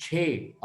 6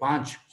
5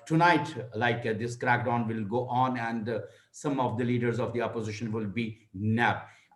tonight, this crackdown will go on and some of the leaders of the opposition will be nabbed.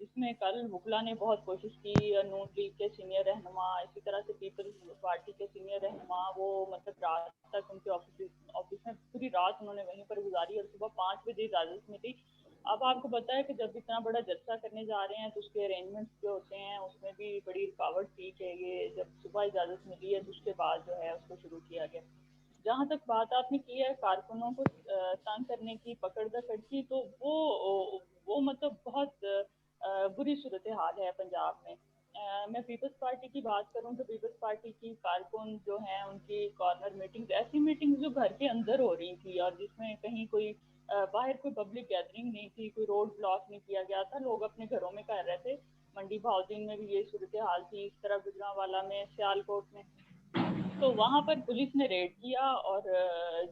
جس میں کل وکلا نے بہت کوشش کی، نون لیگ کے سینئر رہنما، اسی طرح سے پیپلز پارٹی کے سینئر رہنما، وہ مطلب رات تک ان کے آفس میں پوری رات انہوں نے وہیں پر گزاری اور صبح 5 بجے اجازت ملی۔ اب آپ کو پتا ہے کہ جب اتنا بڑا جلسہ کرنے جا رہے ہیں تو اس کے ارینجمنٹس جو ہوتے ہیں اس میں بھی بڑی رکاوٹ تھی کہ یہ جب صبح اجازت ملی ہے تو اس کے بعد جو ہے اس کو شروع کیا گیا۔ جہاں تک بات آپ نے کی ہے کارکنوں کو تنگ کرنے کی، پکڑ دکڑ کی، تو وہ مطلب بہت بری صورتحال ہے پنجاب میں۔ میں پیپلز پارٹی کی بات کروں تو پیپلز پارٹی کی کارکن جو ہیں ان کی کارنر میٹنگز، ایسی میٹنگز جو گھر کے اندر ہو رہی تھی اور جس میں کہیں کوئی باہر کوئی پبلک گیدرنگ نہیں تھی، کوئی روڈ بلاک نہیں کیا گیا تھا، لوگ اپنے گھروں میں کر رہے تھے۔ منڈی بہاؤدین میں بھی یہ صورتحال تھی، اس طرح گجرانوالہ میں، سیالکوٹ میں، تو وہاں پر پولیس نے ریڈ کیا اور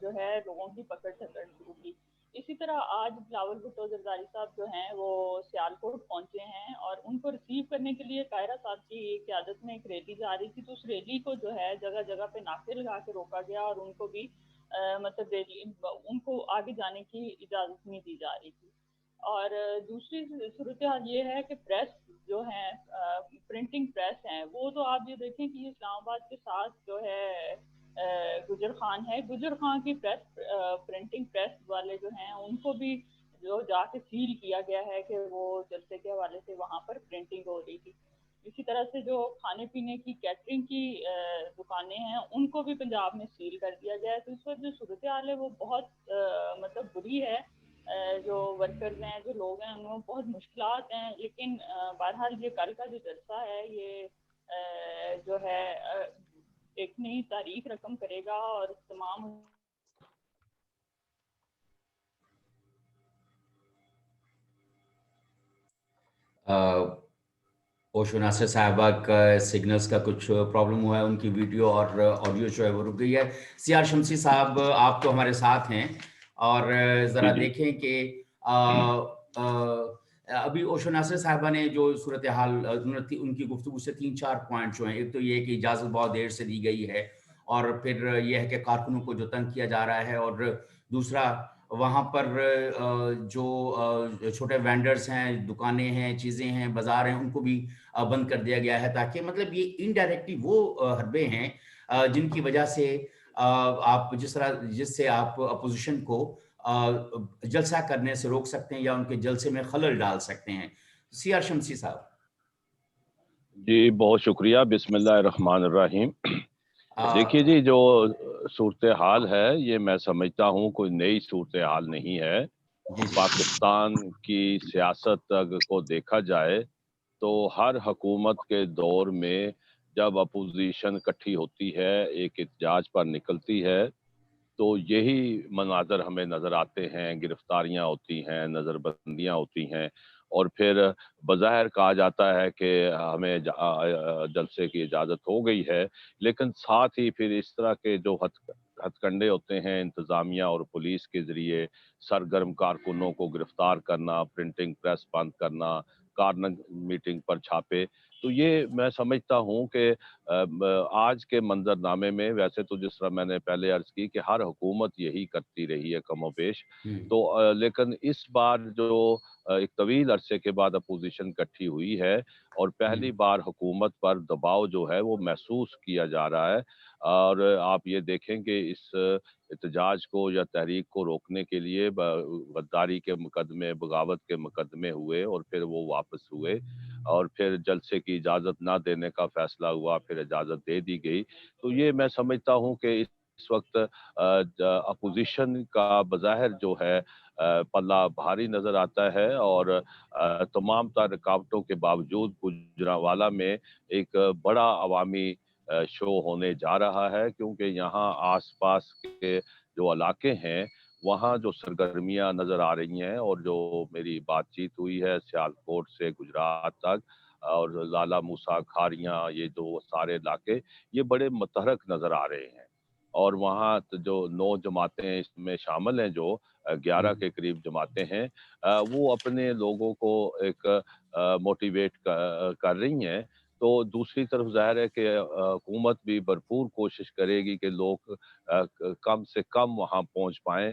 جو ہے لوگوں کی پکڑ دھکڑ شروع کی۔ اسی طرح آج بلاول بھٹو زرداری صاحب جو ہیں وہ سیالکوٹ پہنچے ہیں اور ان کو ریسیو کرنے کے لیے قاہرہ صاحب کی قیادت میں ایک ریلی جا رہی تھی، تو اس ریلی کو جو ہے جگہ جگہ پہ ناکے لگا کے روکا گیا اور ان کو بھی مطلب ریلی ان کو آگے جانے کی اجازت نہیں دی جا رہی تھی۔ اور دوسری صورتحال یہ ہے کہ پریس جو ہیں، پرنٹنگ پریس ہیں، وہ تو آپ یہ دیکھیں کہ اسلام آباد کے ساتھ جو ہے گجر خان ہے، گجر خان کی پریس پرنٹنگ پریس والے جو ہیں ان کو بھی جو جا کے سیل کیا گیا ہے کہ وہ جلسے کے حوالے سے وہاں پر پرنٹنگ ہو رہی تھی۔ اسی طرح سے جو کھانے پینے کی کیٹرنگ کی دکانیں ہیں ان کو بھی پنجاب میں سیل کر دیا گیا ہے۔ تو اس وقت جو صورتحال ہے وہ بہت مطلب بری ہے۔ جو ورکرز ہیں، جو لوگ ہیں، ان میں بہت مشکلات ہیں، لیکن بہرحال یہ کل کا جو جلسہ ہے یہ جو ہے ایک نئی تاریخ رقم کرے گا اور تمام اوشو ناصر صاحبہ کا سگنلز کا کچھ پرابلم ہوا ہے، ان کی ویڈیو اور آڈیو جو ہے وہ رک گئی ہے۔ سی آر شمسی صاحب آپ تو ہمارے ساتھ ہیں اور ذرا جی دیکھیں کہ ابھی اوشو ناصر صاحبہ نے جو صورتحال ان کی گفتگو سے 3-4 پوائنٹ جو ہیں، ایک تو یہ کہ اجازت بہت دیر سے دی گئی ہے اور پھر یہ ہے کہ کارکنوں کو جو تنگ کیا جا رہا ہے، اور دوسرا وہاں پر جو چھوٹے وینڈرز ہیں، دکانیں ہیں، چیزیں ہیں، بازار ہیں، ان کو بھی بند کر دیا گیا ہے، تاکہ مطلب یہ انڈائریکٹلی وہ حربے ہیں جن کی وجہ سے آپ جس سے آپ اپوزیشن کو جلسہ کرنے سے روک سکتے ہیں یا ان کے جلسے میں خلل ڈال سکتے ہیں۔ سی آر شمسی صاحب۔ جی، بہت شکریہ۔ بسم اللہ الرحمن الرحیم۔ دیکھیے جی، جو صورتحال ہے یہ میں سمجھتا ہوں کوئی نئی صورتحال نہیں ہے۔ جی جی پاکستان کی سیاست کو دیکھا جائے تو ہر حکومت کے دور میں جب اپوزیشن اکٹھی ہوتی ہے، ایک احتجاج پر نکلتی ہے، تو یہی مناظر ہمیں نظر آتے ہیں، گرفتاریاں ہوتی ہیں، نظر بندیاں ہوتی ہیں، اور پھر بظاہر کہا جاتا ہے کہ ہمیں جلسے کی اجازت ہو گئی ہے، لیکن ساتھ ہی پھر اس طرح کے جو ہتھ کنڈے ہوتے ہیں انتظامیہ اور پولیس کے ذریعے، سرگرم کارکنوں کو گرفتار کرنا، پرنٹنگ پریس بند کرنا، کارنر میٹنگ پر چھاپے، تو یہ میں سمجھتا ہوں کہ آج کے منظر نامے میں، ویسے تو جس طرح میں نے پہلے عرض کی کہ ہر حکومت یہی کرتی رہی ہے کم و بیش، تو لیکن اس بار جو ایک طویل عرصے کے بعد اپوزیشن اکٹھی ہوئی ہے اور پہلی بار حکومت پر دباؤ جو ہے وہ محسوس کیا جا رہا ہے، اور آپ یہ دیکھیں کہ اس احتجاج کو یا تحریک کو روکنے کے لیے غداری کے مقدمے، بغاوت کے مقدمے ہوئے اور پھر وہ واپس ہوئے، اور پھر جلسے کی اجازت نہ دینے کا فیصلہ ہوا، پھر اجازت دے دی گئی۔ تو یہ میں سمجھتا ہوں کہ اس وقت اپوزیشن کا بظاہر جو ہے پلہ بھاری نظر آتا ہے، اور تمام تر رکاوٹوں کے باوجود گوجرانوالہ میں ایک بڑا عوامی شو ہونے جا رہا ہے، کیونکہ یہاں آس پاس کے جو علاقے ہیں وہاں جو سرگرمیاں نظر آ رہی ہیں، اور جو میری بات چیت ہوئی ہے سیالکوٹ سے گجرات تک اور لالہ موسیٰ کھاریاں، یہ جو سارے علاقے یہ بڑے متحرک نظر آ رہے ہیں، اور وہاں جو 9 جماعتیں اس میں شامل ہیں، جو 11 کے قریب جماعتیں ہیں، وہ اپنے لوگوں کو ایک موٹیویٹ کر رہی ہیں۔ تو دوسری طرف ظاہر ہے کہ حکومت بھی بھرپور کوشش کرے گی کہ لوگ کم سے کم وہاں پہنچ پائیں،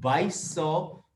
2200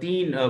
3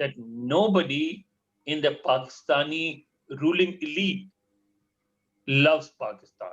that nobody in the Pakistani ruling elite loves Pakistan.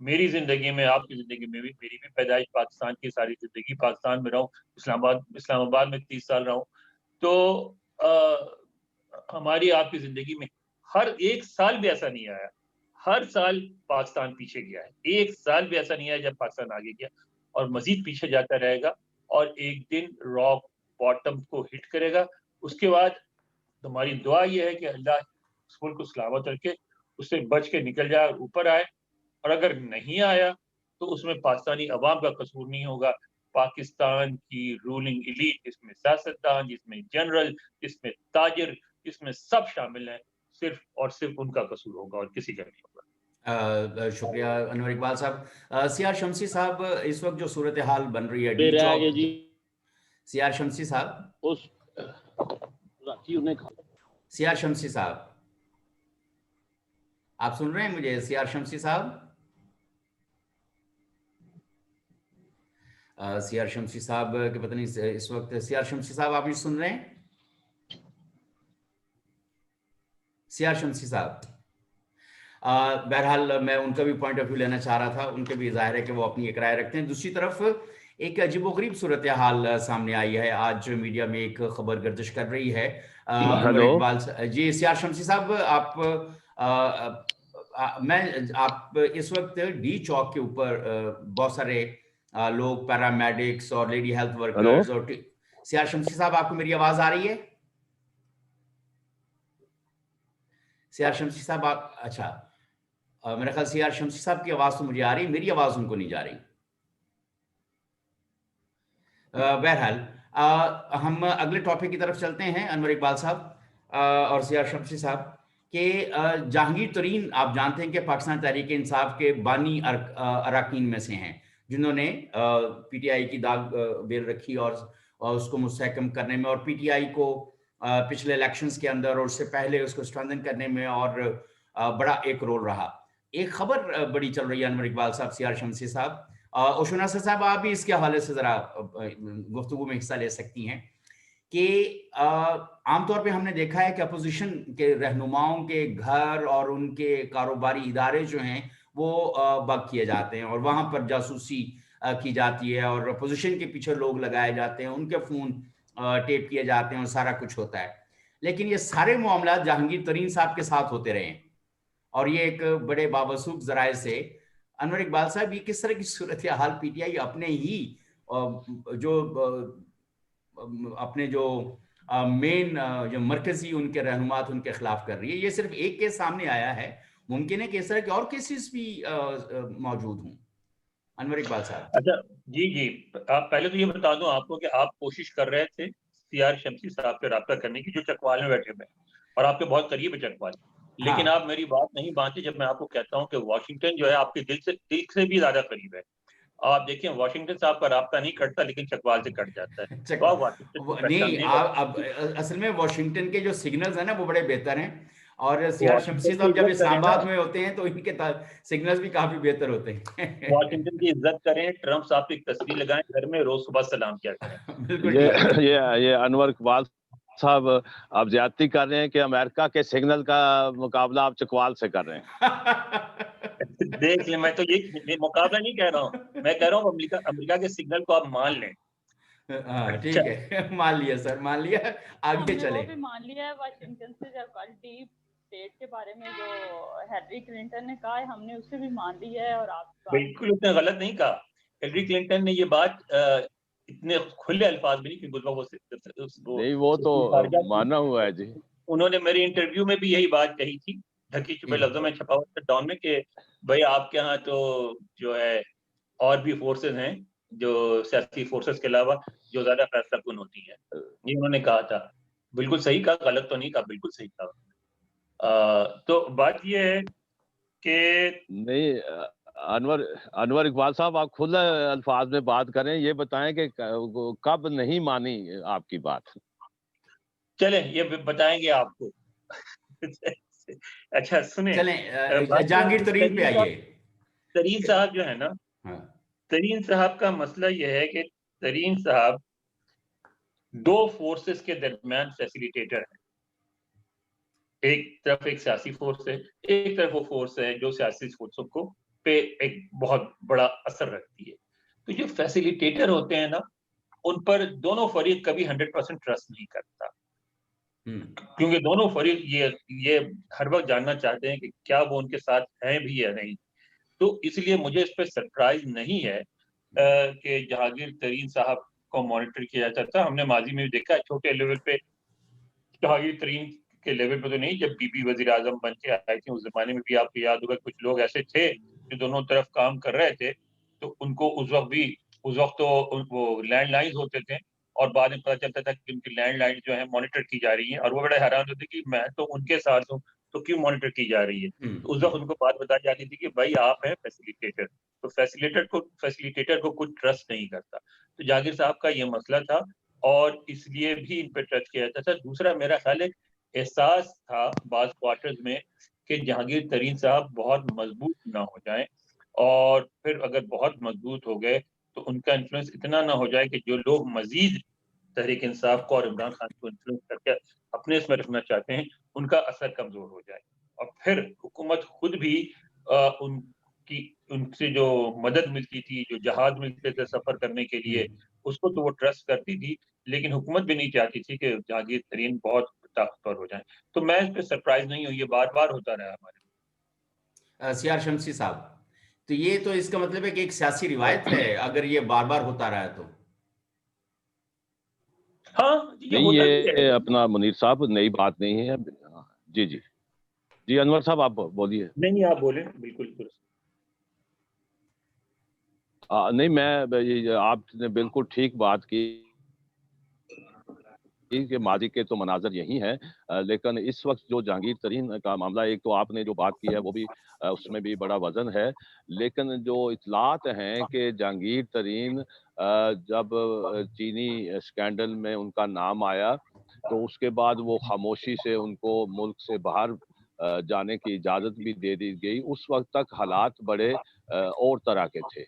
میری زندگی میں, آپ کی زندگی میں بھی, میری بھی پیدائش پاکستان کی, ساری زندگی پاکستان میں رہا ہوں, اسلام آباد میں 30 سال رہا ہوں, تو ہماری آپ کی زندگی میں ہر ایک سال بھی ایسا نہیں آیا, ہر سال پاکستان پیچھے گیا ہے, ایک سال بھی ایسا نہیں آیا جب پاکستان آگے گیا, اور مزید پیچھے جاتا رہے گا, اور ایک دن راک باٹم کو ہٹ کرے گا. اس کے بعد ہماری دعا یہ ہے کہ اللہ اس ملک کو سلامت رکھے, اس سے بچ کے نکل جائے اور اوپر آئے, اور اگر نہیں آیا تو اس میں پاکستانی عوام کا قصور نہیں ہوگا, پاکستان کی رولنگ ایلیٹ, جس میں سیاستدان, جس میں جنرل, جس میں تاجر, جس میں سب شامل ہیں, صرف اور صرف ان کا قصور ہوگا اور کسی کا نہیں ہوگا. شکریہ انور اقبال صاحب. سیار شمسی صاحب, اس وقت جو صورتحال بن رہی ہے ڈی چوک, سیار شمسی صاحب, سیار شمسی صاحب آپ سن رہے ہیں مجھے؟ سیار شمسی صاحب, سیار شمسی صاحب کہ پتہ نہیں اس وقت, سیار شمسی صاحب آپ مجھے سن رہے ہیں؟ سیار شمسی صاحب, بہرحال میں ان کا بھی پوائنٹ آف ویو لینا چاہ رہا تھا, ان کے بھی ظاہر ہے کہ وہ اپنی ایک رائے رکھتے ہیں. دوسری طرف ایک عجیب و غریب صورتحال سامنے آئی ہے, آج میڈیا میں ایک خبر گردش کر رہی ہے. انور اقبال جی, سیار شمسی صاحب آپ, میں آپ اس وقت ڈی چوک کے اوپر بہت سارے لوگ, پیرامیڈکس اور لیڈی ہیلتھ ورکرز, اور سیار شمسی صاحب آپ کو میری آواز آ رہی ہے؟ سیار شمسی صاحب آپ, اچھا میرا خیال سیار شمسی صاحب کی آواز تو مجھے آ رہی, میری آواز ان کو نہیں جا رہی. بہرحال ہم اگلے ٹاپک کی طرف چلتے ہیں انور اقبال صاحب اور سیار شمسی صاحب, کہ جہانگیر ترین آپ جانتے ہیں کہ پاکستان تحریک انصاف کے بانی اراکین میں سے ہیں, جنہوں نے پی ٹی آئی کی داغ بیل رکھی اور اس کو مستحکم کرنے میں, اور پی ٹی آئی کو پچھلے الیکشنز کے اندر اور اس سے پہلے اس کو اسٹرینتھن کرنے میں اور بڑا ایک رول رہا. ایک خبر بڑی چل رہی ہے انور اقبال صاحب, سیار شمسی صاحب, اوشنا صاحب آپ بھی اس کے حوالے سے ذرا گفتگو میں حصہ لے سکتی ہیں, کہ عام طور پہ ہم نے دیکھا ہے کہ اپوزیشن کے رہنماؤں کے گھر اور ان کے کاروباری ادارے جو ہیں وہ بگ کیے جاتے ہیں, اور وہاں پر جاسوسی کی جاتی ہے, اور اپوزیشن کے پیچھے لوگ لگائے جاتے ہیں, ان کے فون ٹیپ کیے جاتے ہیں, اور سارا کچھ ہوتا ہے. لیکن یہ سارے معاملات جہانگیر ترین صاحب کے ساتھ ہوتے رہے ہیں, اور یہ ایک بڑے بابسوخ ذرائع سے. انور اقبال صاحب, یہ کس طرح کی صورتحال پی ٹی آئی اپنے ہی جو مین جو مرکزی ان کے رہنمات ان کے خلاف کر رہی ہے؟ یہ صرف ایک کیس سامنے آیا ہے, ممکن ہے کہ اس طرح کے اور کیسز بھی موجود ہوں. انور اقبال صاحب. اچھا جی, آپ پہلے تو یہ بتا دوں آپ کو کہ آپ کوشش کر رہے تھے سیار شمسی صاحب سے رابطہ کرنے کی, جو چکوال میں بیٹھے ہوئے, اور آپ کے بہت قریب ہے چکوال, لیکن آپ میری بات نہیں مانتے جب میں آپ کو کہتا ہوں کہ واشنگٹن جو ہے آپ کے دل سے بھی زیادہ قریب ہے. آپ دیکھیں واشنگٹن صاحب کا رابطہ نہیں کٹتا, لیکن چکوال سے کٹ جاتا ہے. نہیں, اب اصل میں واشنگٹن کے جو سگنلز ہیں نا وہ بڑے بہتر ہیں, اور سیار شمسی صاحب جب اسلام آباد میں ہوتے ہیں تو ان کے سگنلز بھی کافی بہتر ہوتے ہیں. واشنگٹن کی عزت کریں, ٹرمپ صاحب کی تصویر لگائیں گھر میں, روز صبح سلام کیا کریں. یہ انور اقبال صاحب آپ زیادتی کر رہے ہیں کہ امریکہ کے سگنل کا مقابلہ آپ چکوال سے کر رہے ہیں. دیکھ لیں, میں تو یہ مقابلہ نہیں کہہ رہا ہوں, میں کہہ رہا ہوں امریکہ کے سگنل کو آپ مان لیں. ٹھیک ہے, مان لیا سر, مان لیا, آگے چلیں. وہ بھی مان لیا ہے واشنگٹن سے, جب ڈیپ اسٹیٹ کے بارے میں جو ہیلری کلنٹن نے کہا ہے ہم نے اسے بھی مان لیا ہے. اور آپ بالکل اتنا غلط نہیں کہا. ہیلری کلنٹن نے یہ بات اتنے کھلے الفاظ میں نہیں, نہیں وہ تو مانا ہوا ہے جی. انہوں نے میری انٹرویو میں بھی یہی بات کہی تھی, ڈھکی چھپے لفظوں میں چھپا ہوا ڈاؤن میں, کہ بھائی آپ کے ہاں تو جو ہے اور بھی فورسز ہیں جو سیاسی فورسز کے علاوہ جو زیادہ فیصلہ کن ہوتی ہیں, یہ انہوں نے کہا تھا. بالکل صحیح کہا, غلط تو نہیں کہا, بالکل صحیح کہا. تو بات یہ ہے کہ نہیں انور اقبال صاحب, آپ خود الفاظ میں بات کریں, یہ بتائیں کہ کب نہیں مانی آپ کی بات. چلیں یہ بتائیں گے آپ کو. اچھا سنیں, جہانگیر ترین پہ آئیے. ترین صاحب جو ہے نا, ترین صاحب کا مسئلہ یہ ہے کہ ترین صاحب دو فورسز کے درمیان فیسیلیٹیٹر ہیں. ایک طرف ایک سیاسی فورس ہے, ایک طرف وہ فورس ہے جو سیاسی فورسوں کو پہ ایک بہت بڑا اثر رکھتی ہے. تو جو فیسیلیٹیٹر ہوتے ہیں نا, ان پر دونوں فریق کبھی 100% ٹرسٹ نہیں کرتا, کیونکہ دونوں فریق یہ ہر وقت جاننا چاہتے ہیں کہ کیا وہ ان کے ساتھ ہیں بھی یا نہیں. تو اس لیے مجھے اس پہ سرپرائز نہیں ہے کہ جہانگیر ترین صاحب کو مانیٹر کیا جاتا تھا. ہم نے ماضی میں بھی دیکھا ہے چھوٹے لیول پہ, جہانگیر ترین کے لیول پہ تو نہیں, جب بی بی وزیر اعظم بن کے آئی تھی اس زمانے میں بھی آپ کو یاد ہوگا کچھ لوگ ایسے تھے جو دونوں طرف کام کر رہے تھے, تو ان کو اس وقت تو وہ لینڈ لائنز ہوتے تھے, اور بعد میں پتہ چلتا تھا کہ ان کی لینڈ لائن جو ہے مانیٹر کی جا رہی ہیں, اور وہ بڑے حیران ہوتے کہ میں تو ان کے ساتھ ہوں تو کیوں مانیٹر کی جا رہی ہے. تو اس وقت ان کو بات بتائی جاتی تھی کہ بھائی آپ ہیں فیسیلیٹیٹر, تو فیسیلیٹیٹر کو کچھ ٹرسٹ نہیں کرتا. تو جہانگیر صاحب کا یہ مسئلہ تھا, اور اس لیے بھی ان پہ ٹچ کیا جاتا تھا. دوسرا میرا خیال ایک احساس تھا بعض کوارٹرز میں کہ جہانگیر ترین صاحب بہت مضبوط نہ ہو جائیں, اور پھر اگر بہت مضبوط ہو گئے تو ان کا انفلوئنس اتنا نہ ہو جائے کہ جو لوگ مزید تحریک انصاف کو اور عمران خان کو انفلوئنس کر کے اپنے اس میں رکھنا چاہتے ہیں, ان کا اثر کمزور ہو جائے. اور پھر حکومت خود بھی ان سے جو مدد ملتی تھی, جو جہاز ملتے تھے سفر کرنے کے لیے, اس کو تو وہ ٹرسٹ کرتی تھی, لیکن حکومت بھی نہیں چاہتی تھی کہ جہانگیر ترین بہت طاقتور ہو جائیں. تو میں اس پہ سرپرائز نہیں ہوں, یہ بار بار ہوتا رہا ہمارے. سیار شمسی صاحب, تو یہ تو اس کا مطلب ہے کہ ایک سیاسی روایت ہے اگر یہ بار بار ہوتا رہا تو. ہاں یہ نہیں, ہوتا بھی ہے. یہ اپنا منیر صاحب نئی بات نہیں ہے. جی جی جی انور صاحب آپ بولیے. نہیں آپ بولیں, بالکل درست. نہیں, میں آپ نے بالکل ٹھیک بات کی کہ ماضی کے تو مناظر یہی ہیں, لیکن اس وقت جو جہانگیر ترین کا معاملہ, ایک تو آپ نے جو بات کی ہے وہ بھی اس میں بھی بڑا وزن ہے, لیکن جو اطلاعات ہیں کہ جہانگیر ترین جب چینی اسکینڈل میں ان کا نام آیا تو اس کے بعد وہ خاموشی سے ان کو ملک سے باہر جانے کی اجازت بھی دے دی گئی. اس وقت تک حالات بڑے اور طرح کے تھے,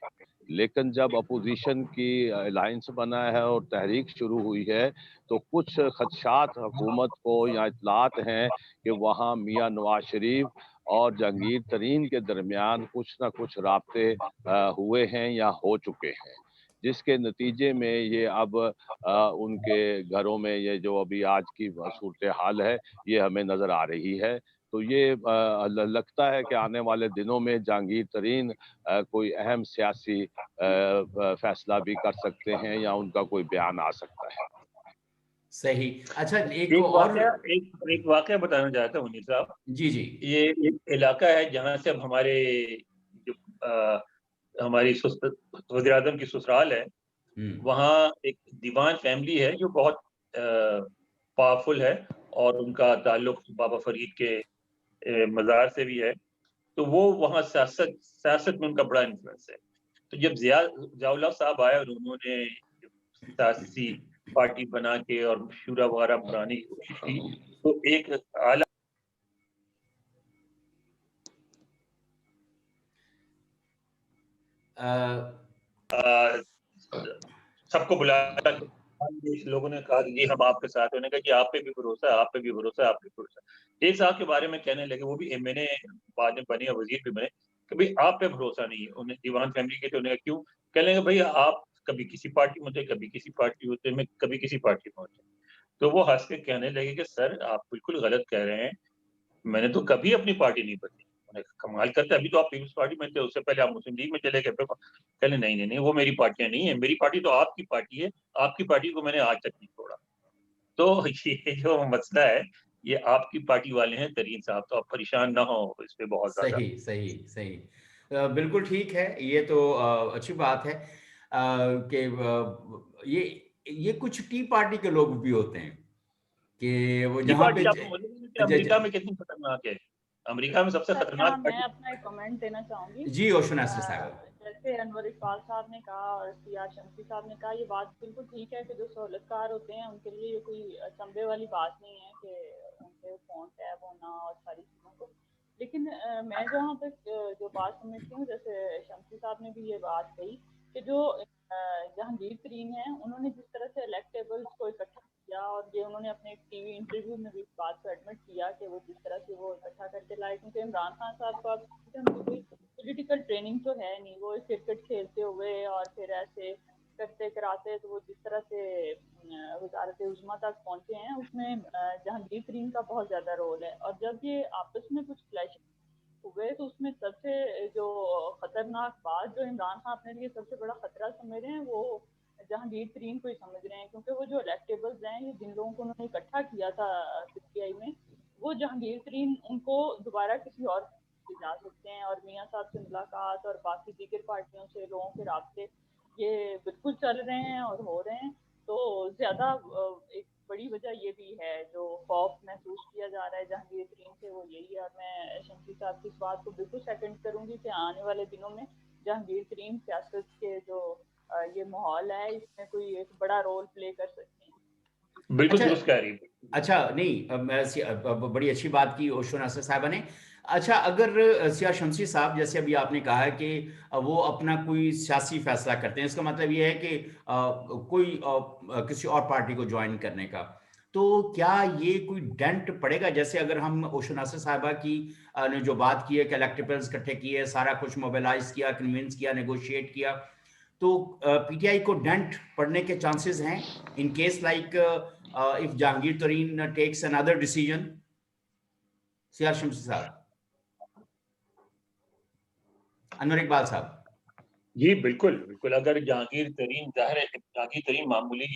لیکن جب اپوزیشن کی الائنس بنا ہے اور تحریک شروع ہوئی ہے تو کچھ خدشات حکومت کو یا اطلاعات ہیں کہ وہاں میاں نواز شریف اور جہانگیر ترین کے درمیان کچھ نہ کچھ رابطے ہوئے ہیں یا ہو چکے ہیں, جس کے نتیجے میں یہ اب ان کے گھروں میں یہ جو ابھی آج کی صورتحال ہے یہ ہمیں نظر آ رہی ہے. تو یہ لگتا ہے کہ آنے والے دنوں میں جہانگیر ترین کوئی اہم سیاسی فیصلہ بھی کر سکتے ہیں یا ان کا کوئی بیان آ سکتا ہے. صحیح. اچھا, ایک واقعہ بتانا چاہتا ہوں منیر صاحب. جی جی. یہ ایک علاقہ ہے جہاں سے اب ہماری وزیر اعظم کی سسرال ہے, وہاں ایک دیوان فیملی ہے جو بہت پاورفل ہے, اور ان کا تعلق بابا فرید کے مزار سے بھی ہے. تو وہ وہاں سیاست میں ان کا بڑا انفلوئنس ہے. تو جب ضیاء الحق صاحب آئے اور انہوں نے سیاسی پارٹی بنا کے اور شورا وغیرہ بنانے کی کوشش کی, تو ایک اعلیٰ سب کو بلایا, لوگوں نے کہا کہ ہم آپ کے ساتھ, انہوں نے کہا کہ آپ پہ بھی بھروسہ ہے, آپ پہ بھی بھروسہ ہے, آپ پہ بھی بھروسہ ہے. ایک صاحب کے بارے میں کہنے لگے, وہ بھی میں نے بعد میں بنے اور وزیر بھی بنے, کہ بھئی آپ پہ بھروسہ نہیں ہے. انہیں دیوان فیملی کے, تو انہوں نے کیوں, کہنے لگے بھئی آپ کبھی کسی پارٹی میں ہوتے, کبھی کسی پارٹی ہوتے, میں کبھی کسی پارٹی میں ہوتے. تو وہ ہنس کے کہنے لگے کہ سر آپ بالکل غلط کہہ رہے ہیں, میں نے تو کبھی اپنی پارٹی نہیں بدلی. کمال کرتے, ابھی تو آپ پیپلز پارٹی میں تھے, اس سے پہلے آپ مسلم لیگ میں چلے گئے. کہنے نہیں وہ میری پارٹیاں نہیں ہیں, میری پارٹی تو آپ کی پارٹی ہے, آپ کی پارٹی کو میں نے آج تک نہیں چھوڑا. تو یہ جو مسئلہ ہے یہ آپ کی پارٹی والے ہیں ترین صاحب, تو آپ پریشان نہ ہو اس پہ بہت زیادہ. صحیح, بالکل ٹھیک ہے. یہ تو اچھی بات ہے کہ یہ کچھ ٹی پارٹی کے لوگ بھی ہوتے ہیں کہ وہ جہاں پہ امریکہ میں کتنی خطرناک ہے, امریکہ میں سب سے خطرناک. میں اپنا ایک کمنٹ دینا چاہوں گی. جی اوشن ایسر صاحب, جیسے انور اقبال صاحب نے کہا اور سیار شمسی صاحب نے کہا, یہ بات بالکل ٹھیک ہے کہ جو سہولت کار ہوتے ہیں ان کے لیے یہ کوئی چنبے والی بات نہیں ہے کہ ان کے فون ٹیب ہونا اور ساری چیزوں کو. لیکن میں جہاں تک جو بات سمجھتی ہوں, جیسے شمسی صاحب نے بھی یہ بات کہی کہ جو جہانگیر ترین ہیں انہوں نے جس طرح سے الیکٹیبلز کو اکٹھا کیا, اور یہ انہوں نے اپنے ٹی وی انٹرویو میں بھی اس بات کو ایڈمٹ کیا کہ وہ جس طرح سے وہ اکٹھا کر کے لائے, کیونکہ عمران خان صاحب کو ان کی کوئی پولیٹیکل ٹریننگ تو ہے نہیں. وہ کرکٹ کھیلتے ہوئے اور پھر ایسے کرتے کراتے تو وہ جس طرح سے وزارت عظمیٰ تک پہنچے ہیں اس میں جہانگیر ترین کا بہت زیادہ رول ہے. اور جب یہ آپس میں کچھ کلیش ہوئے تو اس میں سب سے جو خطرناک بات جو عمران خان اپنے لیے سب سے بڑا خطرہ سمجھ رہے ہیں وہ جہانگیر ترین کو ہی سمجھ رہے ہیں, کیونکہ وہ جو الیکٹیبلز ہیں یہ جن لوگوں کو انہوں نے اکٹھا کیا تھا PTI میں, وہ جہانگیر ترین ان کو دوبارہ کسی اور جا سکتے ہیں. اور میاں صاحب سے ملاقات اور باقی دیگر پارٹیوں سے لوگوں کے رابطے یہ بالکل چل رہے ہیں اور ہو رہے ہیں. تو زیادہ ایک بڑی وجہ یہ بھی ہے جو خوف محسوس کیا جا رہا ہے جہانگیر ترین سے وہ یہی ہے. اور میں شمسی صاحب کی اس بات کو بالکل سیکنڈ کروں گی کہ آنے والے دنوں میں جہانگیر ترین سیاست کے جو یہ ماحول ہے اس میں کوئی ایک بڑا رول پلے کر سکتے ہیں. بالکل درست کہہ رہی ہے. اچھا نہیں, بڑی اچھی بات کی اوشو ناصر صاحبہ نے. اچھا اگر سیاہ شمسی صاحب جیسے ابھی آپ نے کہا ہے کہ وہ اپنا کوئی سیاسی فیصلہ کرتے ہیں, اس کا مطلب یہ ہے کہ کوئی کسی اور پارٹی کو جوائن کرنے کا, تو کیا یہ کوئی ڈینٹ پڑے گا؟ جیسے اگر ہم اوشو ناصر صاحبہ کی نے جو بات کی ہے کہ الیکٹیبلز اکٹھے کیے, سارا کچھ موبیلائز کیا, کنونس کیا, نیگوشیٹ کیا, تو PTI کو ڈینٹ پڑنے کے چانسز ہیں in case like if Jahangir Tareen takes another decision? سیار شمسی صاحب, انور اقبال صاحب. جی بالکل بالکل. اگر جہانگیر ترین, ظاہر ہے جہانگیر ترین معمولی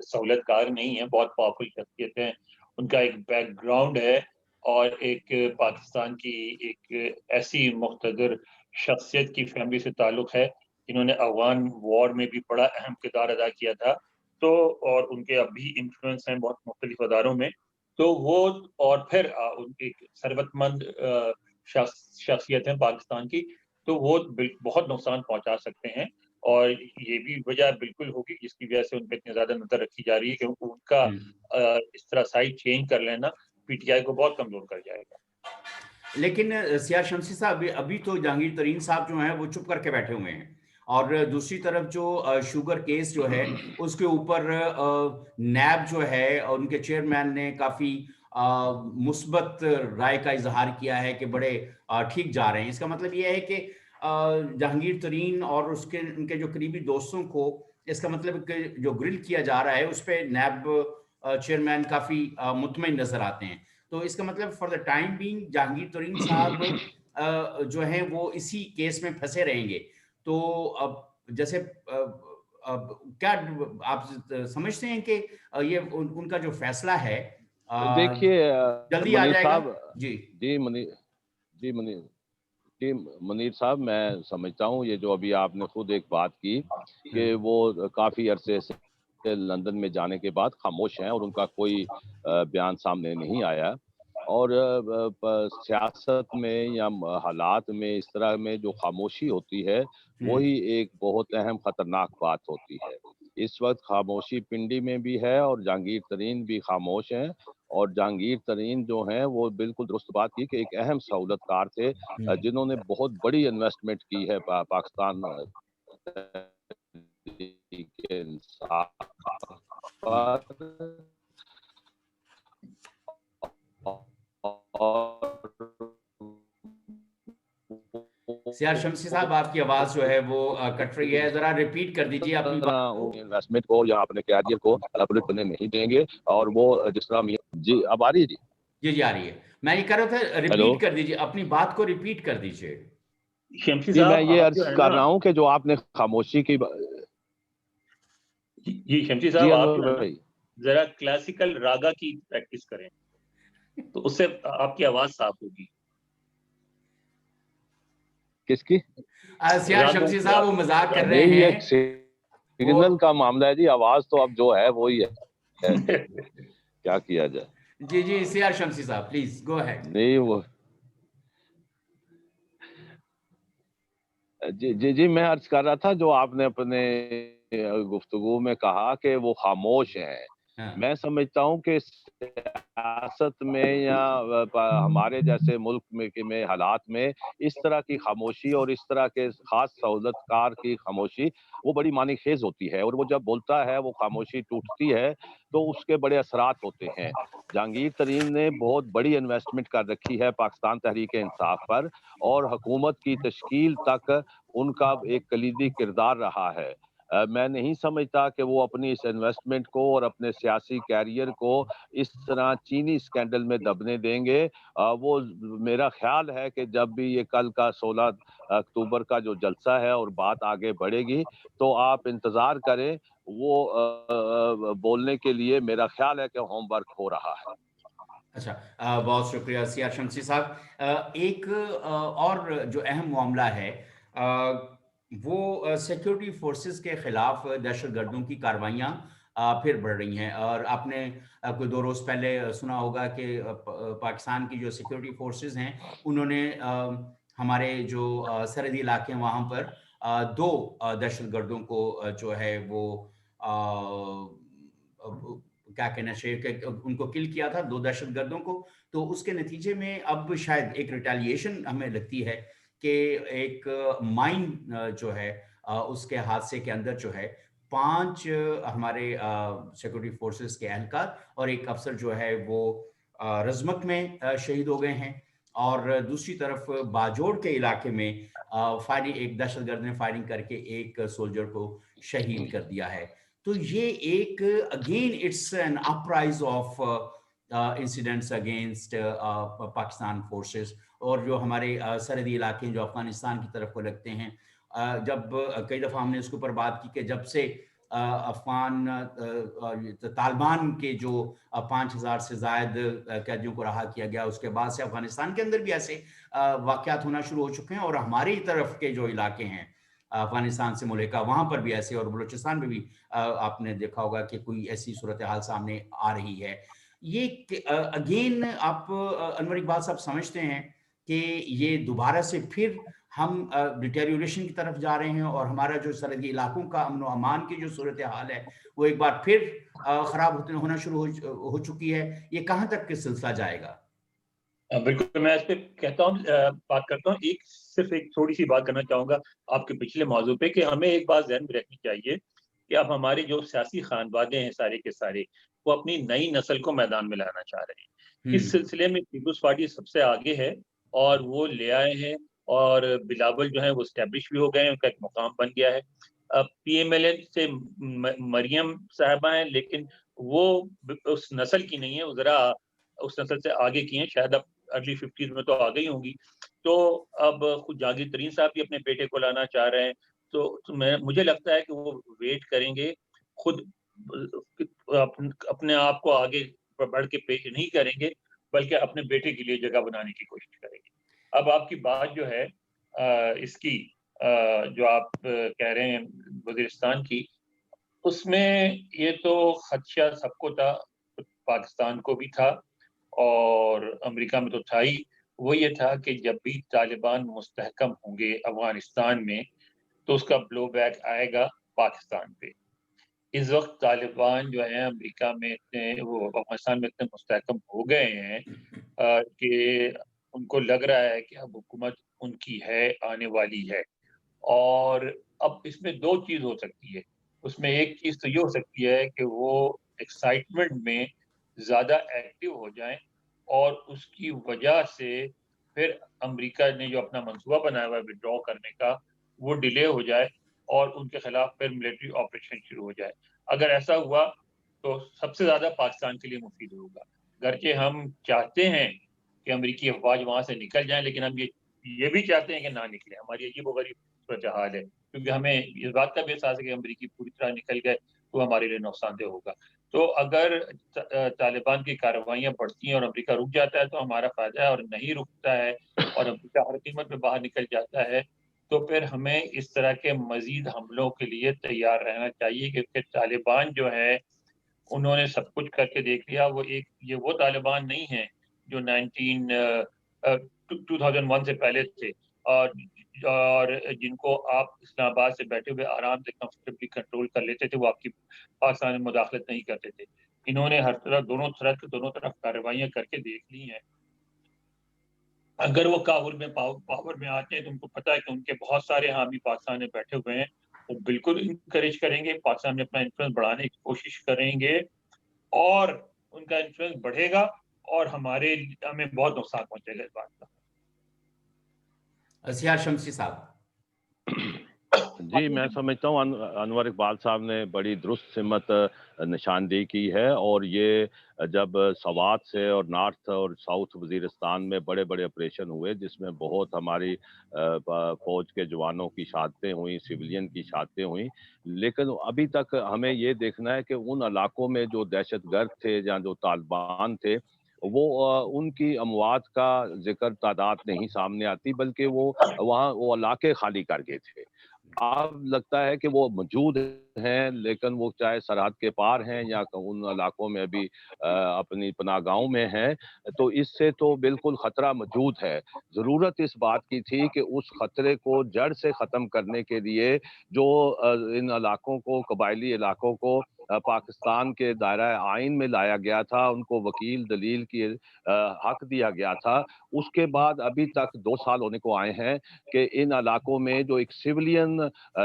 سہولت کار نہیں ہے, بہت پاورفل شخصیت ہے, ان کا ایک بیک گراؤنڈ ہے اور ایک پاکستان کی ایک ایسی مقتدر شخصیت کی فیملی سے تعلق ہے جنہوں نے افغان وار میں بھی بڑا اہم کردار ادا کیا تھا. تو اور ان کے اب بھی انفلوئنس ہیں بہت مختلف اداروں میں. تو وہ اور پھر ان کی ثروت مند شخصیت ہے پاکستان کی, تو وہ بہت نقصان پہنچا سکتے ہیں. اور یہ بھی وجہ بالکل ہوگی جس کی وجہ سے ان پہ اتنی زیادہ نظر رکھی جا رہی ہے کہ ان کا اس طرح سائڈ چینج کر لینا PTI کو بہت کمزور کر جائے گا. لیکن سیاہ شمسی صاحب ابھی تو جہانگیر ترین صاحب جو ہیں وہ چپ کر کے بیٹھے ہوئے ہیں, اور دوسری طرف جو شوگر کیس جو ہے اس کے اوپر نیب جو ہے ان کے چیئرمین نے کافی مثبت رائے کا اظہار کیا ہے کہ بڑے ٹھیک جا رہے ہیں. اس کا مطلب یہ ہے کہ جہانگیر ترین اور ان کے جو قریبی دوستوں کو اس کا مطلب کہ جو گرل کیا جا رہا ہے اس پہ نیب چیئرمین کافی مطمئن نظر آتے ہیں. تو اس کا مطلب for the time being Jahangir Tareen صاحب جو ہیں وہ اسی کیس میں پھنسے رہیں گے. تو اب جیسے کیا آپ سمجھتے ہیں کہ یہ ان کا جو فیصلہ ہے دیکھیے جلدی آ جائے گا؟ جی منیر صاحب, میں سمجھتا ہوں یہ جو ابھی آپ نے خود ایک بات کی کہ وہ کافی عرصے سے لندن میں جانے کے بعد خاموش ہیں اور ان کا کوئی بیان سامنے نہیں آیا. اور سیاست میں یا حالات میں اس طرح میں جو خاموشی ہوتی ہے وہی ایک بہت اہم خطرناک بات ہوتی ہے. اس وقت خاموشی پنڈی میں بھی ہے اور جہانگیر ترین بھی خاموش ہیں. اور جہانگیر ترین جو ہیں وہ بالکل درست بات کی کہ ایک اہم سہولت کار تھے جنہوں نے بہت بڑی انویسٹمنٹ کی ہے پاکستان سیار شمسی صاحب آپ کی آواز جو ہے وہ کٹ رہی ہے, ذرا ریپیٹ کر دیجیے اپنی بات. انویسٹمنٹ کو یا اپنے قیادیت کو الپلٹ کرنے نہیں دیں گے. اور وہ جس طرح جی اب آ رہی ہے. جی آ رہی ہے. میں یہ کہہ رہا تھا ریپیٹ کر دیجیے اپنی بات کو, ریپیٹ کر دیجیے. شمسی جی صاحب میں یہ عرض کر رہا ہوں کہ جو آپ نے خاموشی کی جی شمسی صاحب آپ جو ہے نا ذرا کلاسیکل راگا کی پریکٹس کریں تو اس سے آپ کی آواز صاف ہوگی. کس کی؟ سیاہ شمسی صاحب وہ مذاق کر رہے ہیں. سگنل کا معاملہ ہے جی, آواز تو اب جو ہے وہی ہے, کیا کیا جائے. جی سیاہ شمسی صاحب پلیز گو اہیڈ. نہیں وہ جی میں عرض کر رہا تھا جو آپ نے اپنے گفتگو میں کہا کہ وہ خاموش ہیں, میں سمجھتا ہوں کہ سیاست میں یا ہمارے جیسے ملک میں حالات میں اس طرح کی خاموشی اور اس طرح کے خاص سہولت کار کی خاموشی وہ بڑی معنی خیز ہوتی ہے، اور وہ جب بولتا ہے وہ خاموشی ٹوٹتی ہے تو اس کے بڑے اثرات ہوتے ہیں۔ جہانگیر ترین نے بہت بڑی انویسٹمنٹ کر رکھی ہے پاکستان تحریک انصاف پر، اور حکومت کی تشکیل تک ان کا ایک کلیدی کردار رہا ہے۔ میں نہیں سمجھتا کہ وہ اپنی اس انویسٹمنٹ کو اور اپنے سیاسی کیریئر کو اس طرح چینی اسکینڈل میں دبنے دیں گے۔ وہ میرا خیال ہے کہ جب بھی یہ کل کا 16 اکتوبر کا جو جلسہ ہے اور بات آگے بڑھے گی تو آپ انتظار کریں، وہ بولنے کے لیے میرا خیال ہے کہ ہوم ورک ہو رہا ہے۔ اچھا، بہت شکریہ سیار شمسی صاحب۔ ایک اور جو اہم معاملہ ہے وہ سیکیورٹی فورسز کے خلاف دہشت گردوں کی کارروائیاں پھر بڑھ رہی ہیں، اور آپ نے کوئی 2 روز پہلے سنا ہوگا کہ پاکستان کی جو سیکیورٹی فورسز ہیں انہوں نے ہمارے جو سرحدی علاقے ہیں وہاں پر 2 دہشت گردوں کو جو ہے وہ کیا کہنا چاہیے کہ ان کو کل کیا تھا، 2 دہشت گردوں کو۔ تو اس کے نتیجے میں اب شاید ایک ریٹیلیشن ہمیں لگتی ہے کہ ایک مائن جو ہے اس کے حادثے کے اندر جو ہے 5 ہمارے سیکورٹی فورسز کے اہلکار اور ایک افسر جو ہے وہ رزمک میں شہید ہو گئے ہیں، اور دوسری طرف باجوڑ کے علاقے میں ایک دہشت گرد نے فائرنگ کر کے ایک سولجر کو شہید کر دیا ہے۔ تو یہ ایک again it's an uprise of incidents against Pakistan forces, اور جو ہمارے سرحدی علاقے ہیں جو افغانستان کی طرف کو لگتے ہیں۔ جب کئی دفعہ ہم نے اس کے اوپر بات کی کہ جب سے افغان طالبان کے جو 5000 سے زائد قیدیوں کو رہا کیا گیا، اس کے بعد سے افغانستان کے اندر بھی ایسے واقعات ہونا شروع ہو چکے ہیں، اور ہماری طرف کے جو علاقے ہیں افغانستان سے ملکہ وہاں پر بھی ایسے، اور بلوچستان میں بھی آپ نے دیکھا ہوگا کہ کوئی ایسی صورتحال سامنے آ رہی ہے۔ یہ اگین آپ انور اقبال صاحب سمجھتے ہیں کہ یہ دوبارہ سے پھر ہم ڈیٹیریوریشن کی طرف جا رہے ہیں، اور ہمارا جو سرحدی علاقوں کا امن و امان کی جو صورتحال ہے وہ ایک بار پھر خراب ہونا شروع ہو چکی ہے؟ یہ کہاں تک کے سلسلہ جائے گا؟ بالکل، میں اس پہ کہتا ہوں، بات کرتا ہوں، صرف ایک تھوڑی سی بات کرنا چاہوں گا آپ کے پچھلے موضوع پہ، کہ ہمیں ایک بات ذہن میں رکھنی چاہیے کہ اب ہمارے جو سیاسی خانوادے ہیں سارے کے سارے، وہ اپنی نئی نسل کو میدان میں لانا چاہ رہے ہیں۔ اس سلسلے میں پیپلز پارٹی سب سے آگے ہے، اور وہ لے آئے ہیں، اور بلاول جو ہیں وہ اسٹیبلش بھی ہو گئے ہیں، ان کا ایک مقام بن گیا ہے۔ پی ایم ایل این سے مریم صاحبہ ہیں، لیکن وہ اس نسل کی نہیں ہے، وہ ذرا اس نسل سے آگے کی ہیں، شاید اب ارلی 50s میں تو آ گئی ہوں گی۔ تو اب خود جہانگیر ترین صاحب بھی اپنے بیٹے کو لانا چاہ رہے ہیں، تو مجھے لگتا ہے کہ وہ ویٹ کریں گے، خود اپنے آپ کو آگے بڑھ کے پیش نہیں کریں گے، بلکہ اپنے بیٹے کے لیے جگہ بنانے کی کوشش کریں گے۔ اب آپ کی بات جو ہے اس کی جو آپ کہہ رہے ہیں وزیرستان کی، اس میں یہ تو خدشہ سب کو تھا، پاکستان کو بھی تھا اور امریکہ میں تو تھا ہی۔ وہ یہ تھا کہ جب بھی طالبان مستحکم ہوں گے افغانستان میں تو اس کا بلو بیک آئے گا پاکستان پہ۔ اس وقت طالبان جو ہیں امریکہ میں وہ افغانستان میں اتنے مستحکم ہو گئے ہیں کہ ان کو لگ رہا ہے کہ اب حکومت ان کی ہے، آنے والی ہے۔ اور اب اس میں 2 چیز ہو سکتی ہے۔ اس میں ایک چیز تو یہ ہو سکتی ہے کہ وہ ایکسائٹمنٹ میں زیادہ ایکٹیو ہو جائیں، اور اس کی وجہ سے پھر امریکہ نے جو اپنا منصوبہ بنایا ہوا ہے وڈرا کرنے کا، وہ ڈیلے ہو جائے اور ان کے خلاف پھر ملٹری آپریشن شروع ہو جائے۔ اگر ایسا ہوا تو سب سے زیادہ پاکستان کے لیے مفید ہوگا، گرچہ ہم چاہتے ہیں کہ امریکی افواج وہاں سے نکل جائیں، لیکن ہم یہ بھی چاہتے ہیں کہ نہ نکلیں۔ ہماری عجیب و غریب صورتحال ہے، کیونکہ ہمیں اس بات کا بھی احساس ہے کہ امریکی پوری طرح نکل گئے تو ہمارے لیے نقصان دہ ہوگا۔ تو اگر طالبان کی کارروائیاں بڑھتی ہیں اور امریکہ رک جاتا ہے تو ہمارا فائدہ ہے، اور نہیں رکتا ہے اور امریکہ ہر قیمت پہ باہر نکل جاتا ہے تو پھر ہمیں اس طرح کے مزید حملوں کے لیے تیار رہنا چاہیے، کیونکہ طالبان جو ہے انہوں نے سب کچھ کر کے دیکھ لیا۔ یہ وہ طالبان نہیں ہیں جو 2001 سے پہلے تھے، اور جن کو آپ اسلام آباد سے بیٹھے ہوئے آرام سے کمفرٹیبلی کنٹرول کر لیتے تھے، وہ آپ کی پاکستان میں مداخلت نہیں کرتے تھے۔ انہوں نے ہر طرح دونوں طرف کارروائیاں کر کے دیکھ لی ہیں. اگر وہ کابل میں پاور میں آتے ہیں تو ان کو پتا ہے کہ ان کے بہت سارے حامی پاکستان میں بیٹھے ہوئے ہیں, وہ بالکل انکریج کریں گے, پاکستان میں اپنا انفلوئنس بڑھانے کی کوشش کریں گے, اور ان کا انفلوئنس بڑھے گا اور ہمیں بہت نقصان پہنچے گا اس بات کا. سیار شمسی صاحب. جی میں سمجھتا ہوں انور اقبال صاحب نے بڑی درست سمت نشاندہی کی ہے, اور یہ جب سوات سے اور نارتھ اور ساؤتھ وزیرستان میں بڑے بڑے آپریشن ہوئے جس میں بہت ہماری فوج کے جوانوں کی شہادتیں ہوئیں, سویلین کی شہادتیں ہوئیں, لیکن ابھی تک ہمیں یہ دیکھنا ہے کہ ان علاقوں میں جو دہشت گرد تھے یا جو طالبان تھے وہ ان کی اموات کا ذکر تعداد نہیں سامنے آتی, بلکہ وہ وہاں وہ علاقے خالی کر گئے تھے. اب لگتا ہے کہ وہ موجود ہیں, لیکن وہ چاہے سرحد کے پار ہیں یا ان علاقوں میں ابھی اپنی پناہ گاہوں میں ہیں, تو اس سے تو بالکل خطرہ موجود ہے. ضرورت اس بات کی تھی کہ اس خطرے کو جڑ سے ختم کرنے کے لیے جو ان علاقوں کو, قبائلی علاقوں کو پاکستان کے دائرہ آئین میں لایا گیا تھا, ان کو وکیل دلیل کی حق دیا گیا تھا, اس کے بعد ابھی تک 2 سال ہونے کو آئے ہیں کہ ان علاقوں میں جو ایک سویلین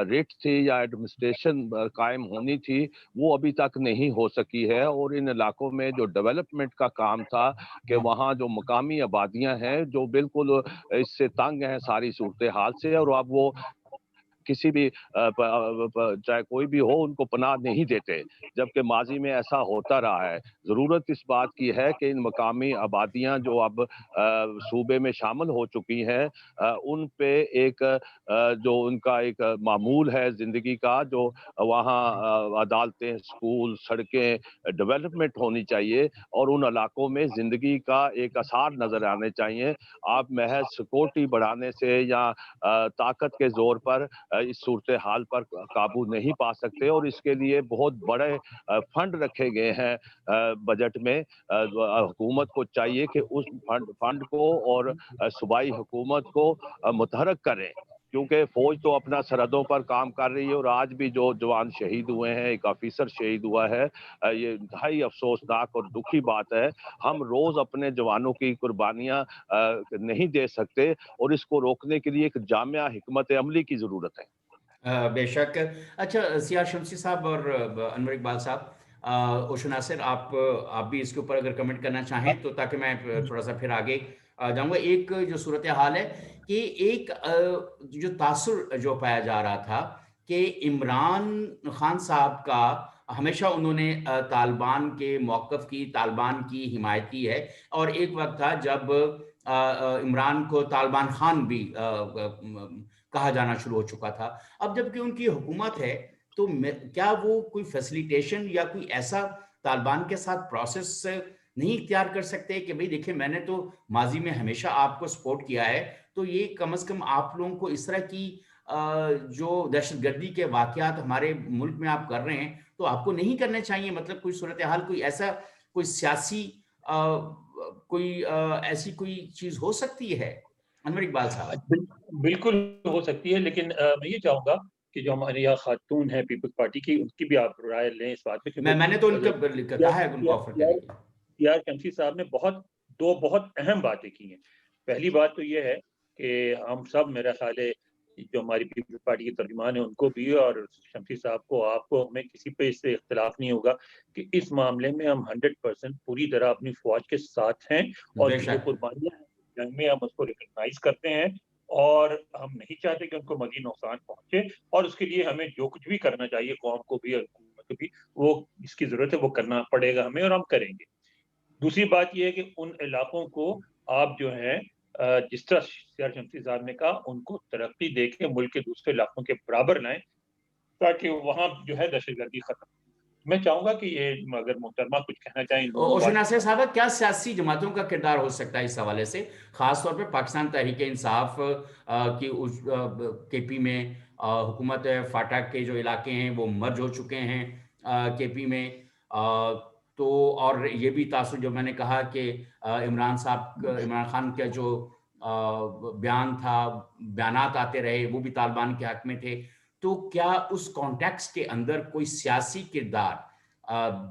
ریٹ تھی یا ایڈمنسٹریشن قائم ہونی تھی وہ ابھی تک نہیں ہو سکی ہے. اور ان علاقوں میں جو ڈیولپمنٹ کا کام تھا کہ وہاں جو مقامی آبادیاں ہیں جو بالکل اس سے تنگ ہیں ساری صورتحال سے, اور اب وہ کسی بھی چاہے کوئی بھی ہو ان کو پناہ نہیں دیتے, جبکہ ماضی میں ایسا ہوتا رہا ہے. ضرورت اس بات کی ہے کہ ان مقامی آبادیاں جو اب صوبے میں شامل ہو چکی ہیں ان پہ ایک جو ان کا ایک معمول ہے زندگی کا, جو وہاں عدالتیں, اسکول, سڑکیں, ڈیولپمنٹ ہونی چاہیے, اور ان علاقوں میں زندگی کا ایک اثار نظر آنے چاہیے. آپ محض سیکورٹی بڑھانے سے یا طاقت کے زور پر اس صورتحال پر قابو نہیں پا سکتے, اور اس کے لیے بہت بڑے فنڈ رکھے گئے ہیں بجٹ میں. حکومت کو چاہیے کہ اس فنڈ کو اور صوبائی حکومت کو متحرک کریں, کیونکہ فوج تو اپنا سرحدوں پر کام کر رہی ہے, اور آج بھی جو جوان شہید ہوئے ہیں, ایک آفیسر شہید ہوا ہے, یہ انتہائی افسوسناک اور دکھی بات ہے. ہم روز اپنے جوانوں کی قربانیاں نہیں دے سکتے, اور اس کو روکنے کے لیے ایک جامع حکمت عملی کی ضرورت ہے. بے شک. اچھا سیار شمسی صاحب اور انور اقبال صاحب, اوشو ناصر آپ بھی اس کے اوپر اگر کمنٹ کرنا چاہیں تو, تاکہ میں تھوڑا سا پھر آگے جاؤں گا. ایک جو صورتحال ہے کہ ایک جو تاثر جو پایا جا رہا تھا کہ عمران خان صاحب کا ہمیشہ انہوں نے طالبان کے موقف کی, طالبان کی حمایت کی ہے, اور ایک وقت تھا جب عمران کو طالبان خان بھی کہا جانا شروع ہو چکا تھا. اب جب کہ ان کی حکومت ہے تو کیا وہ کوئی فیسیلیٹیشن یا کوئی ایسا طالبان کے ساتھ پروسیس نہیں اختیار کر سکتے کہ بھئی دیکھیں میں نے تو ماضی میں ہمیشہ آپ کو سپورٹ کیا ہے, تو یہ کم از کم آپ لوگوں کو اس طرح کی جو دہشت گردی کے واقعات ہمارے ملک میں آپ کر رہے ہیں تو آپ کو نہیں کرنے چاہیے. مطلب کوئی صورتحال, کوئی ایسا کوئی سیاسی کوئی ایسی کوئی چیز ہو سکتی ہے انور اقبال صاحب؟ بالکل ہو سکتی ہے, لیکن میں یہ چاہوں گا کہ جو ہمارے یہاں خاتون ہیں پیپلز پارٹی کی, ان کی بھی آپ رائے لیں اس بات پہ. میں نے تو ان کا کہا ہے ان کو آفر کرنے کی. سیار شمسی صاحب نے دو بہت اہم باتیں کی ہیں. پہلی بات تو یہ ہے کہ ہم سب, میرا خیال ہے جو ہماری پیپلز پارٹی کے ترجمان ہیں ان کو بھی اور شمسی صاحب کو, آپ کو, ہمیں کسی پہ اس سے اختلاف نہیں ہوگا کہ اس معاملے میں ہم 100% پوری طرح اپنی فوج کے ساتھ ہیں, اور جو قربانیاں جنگ میں ہم اس کو ریکگنائز کرتے ہیں, اور ہم نہیں چاہتے کہ ان کو مزید نقصان پہنچے, اور اس کے لیے ہمیں جو کچھ بھی کرنا چاہیے قوم کو بھی اور حکومت کو بھی, وہ اس کی ضرورت ہے وہ کرنا پڑے گا ہمیں, اور ہم کریں گے. دوسری بات یہ ہے کہ ان علاقوں کو آپ جو ہیں جس طرح سیار شمسی صاحب نے کہا ان کو ترقی دے کے ملک کے دوسرے علاقوں کے برابر لائیں, تاکہ وہاں جو ہے دہشت گردی ختم. میں چاہوں گا کہ یہ اگر محترمہ کچھ کہنا چاہیں. اوشو ناصر صاحب, کیا سیاسی جماعتوں کا کردار ہو سکتا ہے اس حوالے سے, خاص طور پہ پاکستان تحریک انصاف کی کے پی میں حکومت فاٹا کے جو علاقے ہیں وہ مرج ہو چکے ہیں کے پی میں, تو اور یہ بھی تاثر جو میں نے کہا کہ عمران خان کا جو بیان تھا, بیانات آتے رہے وہ بھی طالبان کے حق میں تھے, تو کیا اس کانٹیکس کے اندر کوئی سیاسی کردار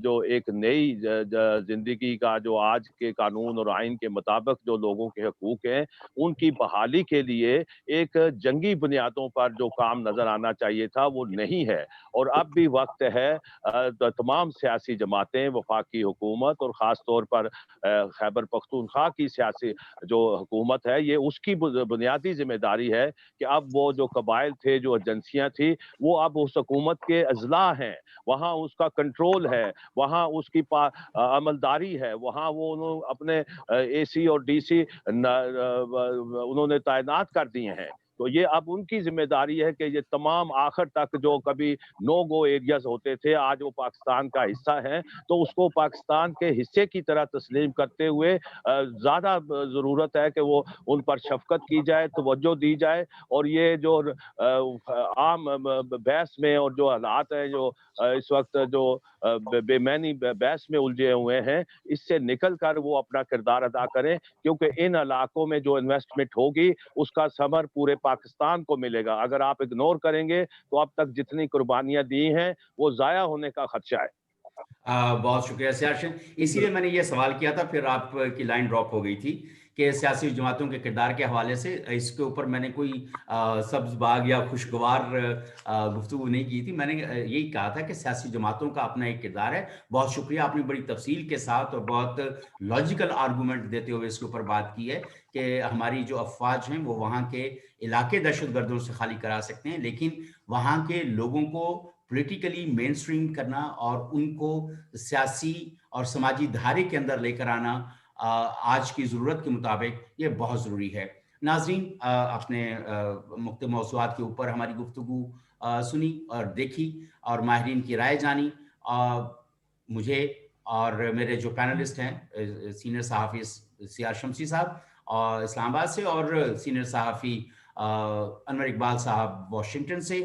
جو ایک نئی زندگی کا جو آج کے قانون اور آئین کے مطابق جو لوگوں کے حقوق ہیں ان کی بحالی کے لیے ایک جنگی بنیادوں پر جو کام نظر آنا چاہیے تھا وہ نہیں ہے. اور اب بھی وقت ہے تمام سیاسی جماعتیں، وفاقی حکومت اور خاص طور پر خیبر پختونخوا کی سیاسی جو حکومت ہے، یہ اس کی بنیادی ذمہ داری ہے کہ اب وہ جو قبائل تھے، جو ایجنسیاں تھیں، وہ اب اس حکومت کے اضلاع ہیں، وہاں اس کا کنٹرول ہے، وہاں اس کی عملداری ہے، وہاں وہ انہوں اپنے اے سی اور ڈی سی انہوں نے تعینات کر دیے ہیں. تو یہ اب ان کی ذمہ داری ہے کہ یہ تمام آخر تک جو کبھی نو گو ایریاز ہوتے تھے آج وہ پاکستان کا حصہ ہیں، تو اس کو پاکستان کے حصے کی طرح تسلیم کرتے ہوئے زیادہ ضرورت ہے کہ وہ ان پر شفقت کی جائے، توجہ دی جائے. اور یہ جو عام بحث میں اور جو حالات ہیں جو اس وقت جو بے معنی بحث میں الجھے ہوئے ہیں، اس سے نکل کر وہ اپنا کردار ادا کریں، کیونکہ ان علاقوں میں جو انویسٹمنٹ ہوگی اس کا ثمر پورے پاکستان کو ملے گا. اگر آپ اگنور کریں گے تو اب تک جتنی قربانیاں دی ہیں وہ ضائع ہونے کا خدشہ ہے. بہت شکریہ سیارشن. اسی لیے میں نے یہ سوال کیا تھا، پھر آپ کی لائن ڈراپ ہو گئی تھی کہ سیاسی جماعتوں کے کردار کے حوالے سے اس کے اوپر میں نے کوئی سبز باغ یا خوشگوار گفتگو نہیں کی تھی. میں نے یہی کہا تھا کہ سیاسی جماعتوں کا اپنا ایک کردار ہے. بہت شکریہ، آپ نے بڑی تفصیل کے ساتھ اور بہت لاجیکل آرگومنٹ دیتے ہوئے اس کے اوپر بات کی ہے کہ ہماری جو افواج ہیں وہ وہاں کے علاقے دہشت گردوں سے خالی کرا سکتے ہیں، لیکن وہاں کے لوگوں کو پولیٹیکلی مین سٹریم کرنا اور ان کو سیاسی اور سماجی دھارے کے اندر لے کر آنا آج کی ضرورت کے مطابق یہ بہت ضروری ہے. ناظرین، آپ نے مختلف موضوعات کے اوپر ہماری گفتگو سنی اور دیکھی اور ماہرین کی رائے جانی. مجھے اور میرے جو پینلسٹ ہیں، سینئر صحافی سیار شمسی صاحب اور اسلام آباد سے، اور سینئر صحافی انور اقبال صاحب واشنگٹن سے،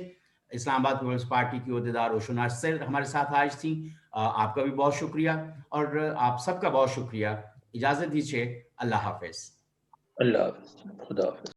اسلام آباد پیپلز پارٹی کی عہدیدار اوشنا سر ہمارے ساتھ آج تھیں. آپ کا بھی بہت شکریہ اور آپ سب کا بہت شکریہ. اجازت دیجیے. اللہ حافظ. اللہ حافظ. خدا حافظ.